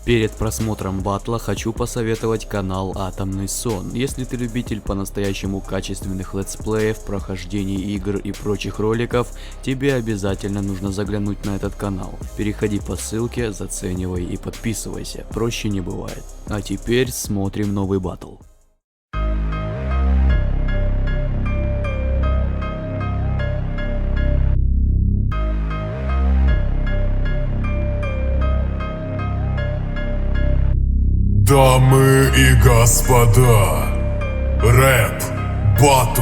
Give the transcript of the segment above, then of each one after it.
Перед просмотром батла хочу посоветовать канал Атомный Сон. Если ты любитель по-настоящему качественных летсплеев, прохождений игр и прочих роликов, тебе обязательно нужно заглянуть на этот канал. Переходи по ссылке, заценивай и подписывайся, проще не бывает. А теперь смотрим новый батл. Дамы и господа, рэп батл,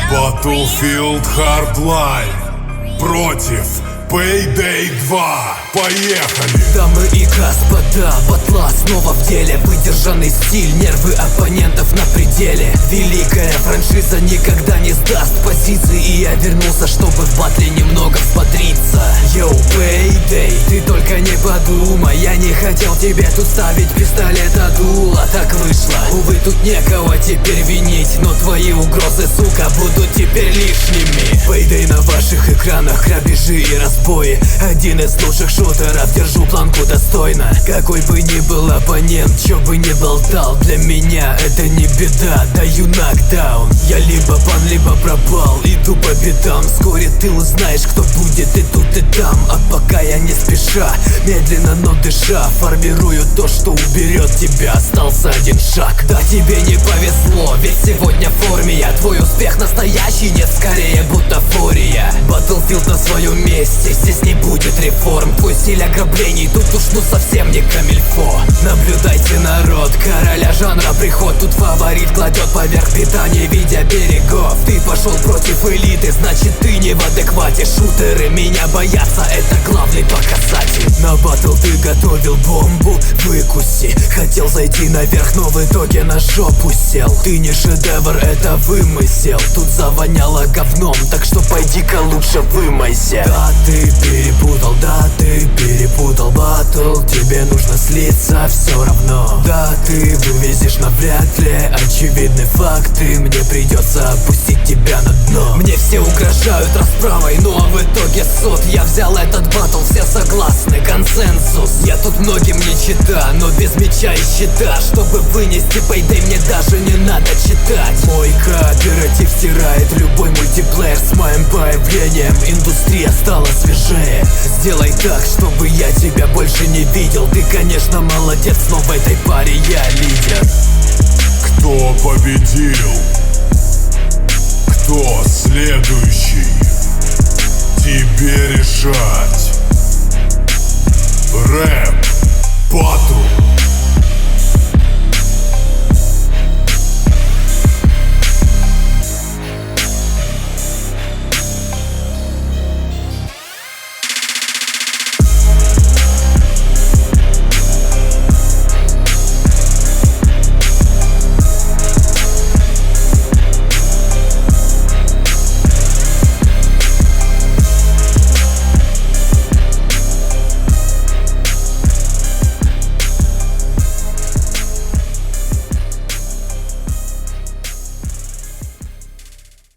Battlefield Hardline против Payday 2. Поехали! Дамы и господа, батла снова в деле. Выдержанный стиль, нервы оппонентов на пределе. Великая франшиза никогда не сдаст позиции, и я вернулся, чтобы в батле немного взбодриться. Йоу, Payday, ты только не подумай, я не хотел тебе тут ставить пистолет от дула. Так вышло, увы, тут некого теперь винить, но твои угрозы, сука, будут теперь лишними. Payday на ваших экранах, грабежи и разбои. Один из лучших шутеров, держу планку достойно. Какой бы ни был оппонент, чё бы ни болтал, для меня это не беда, даю нокдаун. Я либо бан, либо пропал, иду по бедам. Вскоре ты узнаешь, кто будет и тут, и там. А пока я не спеша, медленно, но дыша, формирую то, что уберет тебя. Остался один шаг. Да, тебе не повезло, ведь сегодня в форме я. Твой успех настоящий, нет, скорее бутафория. Battlefield на своем месте, здесь не будет реформ. Твой стиль ограблений тут уж ну совсем не камильфо. Наблюдайте, народ, короля жанра приход. Тут фаворит кладет поверх питания, видя берегов. Ты пошел против элиты, значит ты не в адеквате. Шутеры меня боятся, это главный показатель. На батл ты готовил бомбу, выкуси. Хотел зайти наверх, но в итоге на жопу сел. Ты не шедевр, это вымысел. Тут завоняло говном, так что пойди-ка лучше вымойся. Да, ты перепутал, да, ты перепутал батл. Тебе нужно слиться все равно. Да, ты вывезешь навряд ли очевидные факты. Мне придется опустить тебя на дно. Мне все угрожают расправой, ну а в итоге суд. Я взял этот батл, все согласны, консенсус. Я тут многим не чита, но без меча и щита. Чтобы вынести Payday, мне даже не надо читать. Мой кооператив стирает любой мультиплеер. С моим появлением индустрия стала свежее. Сделай так, чтобы я тебя больше не видел. Ты, конечно, молодец, но в этой паре я лидер. Кто победил? Кто следующий? Тебе решать. Рэп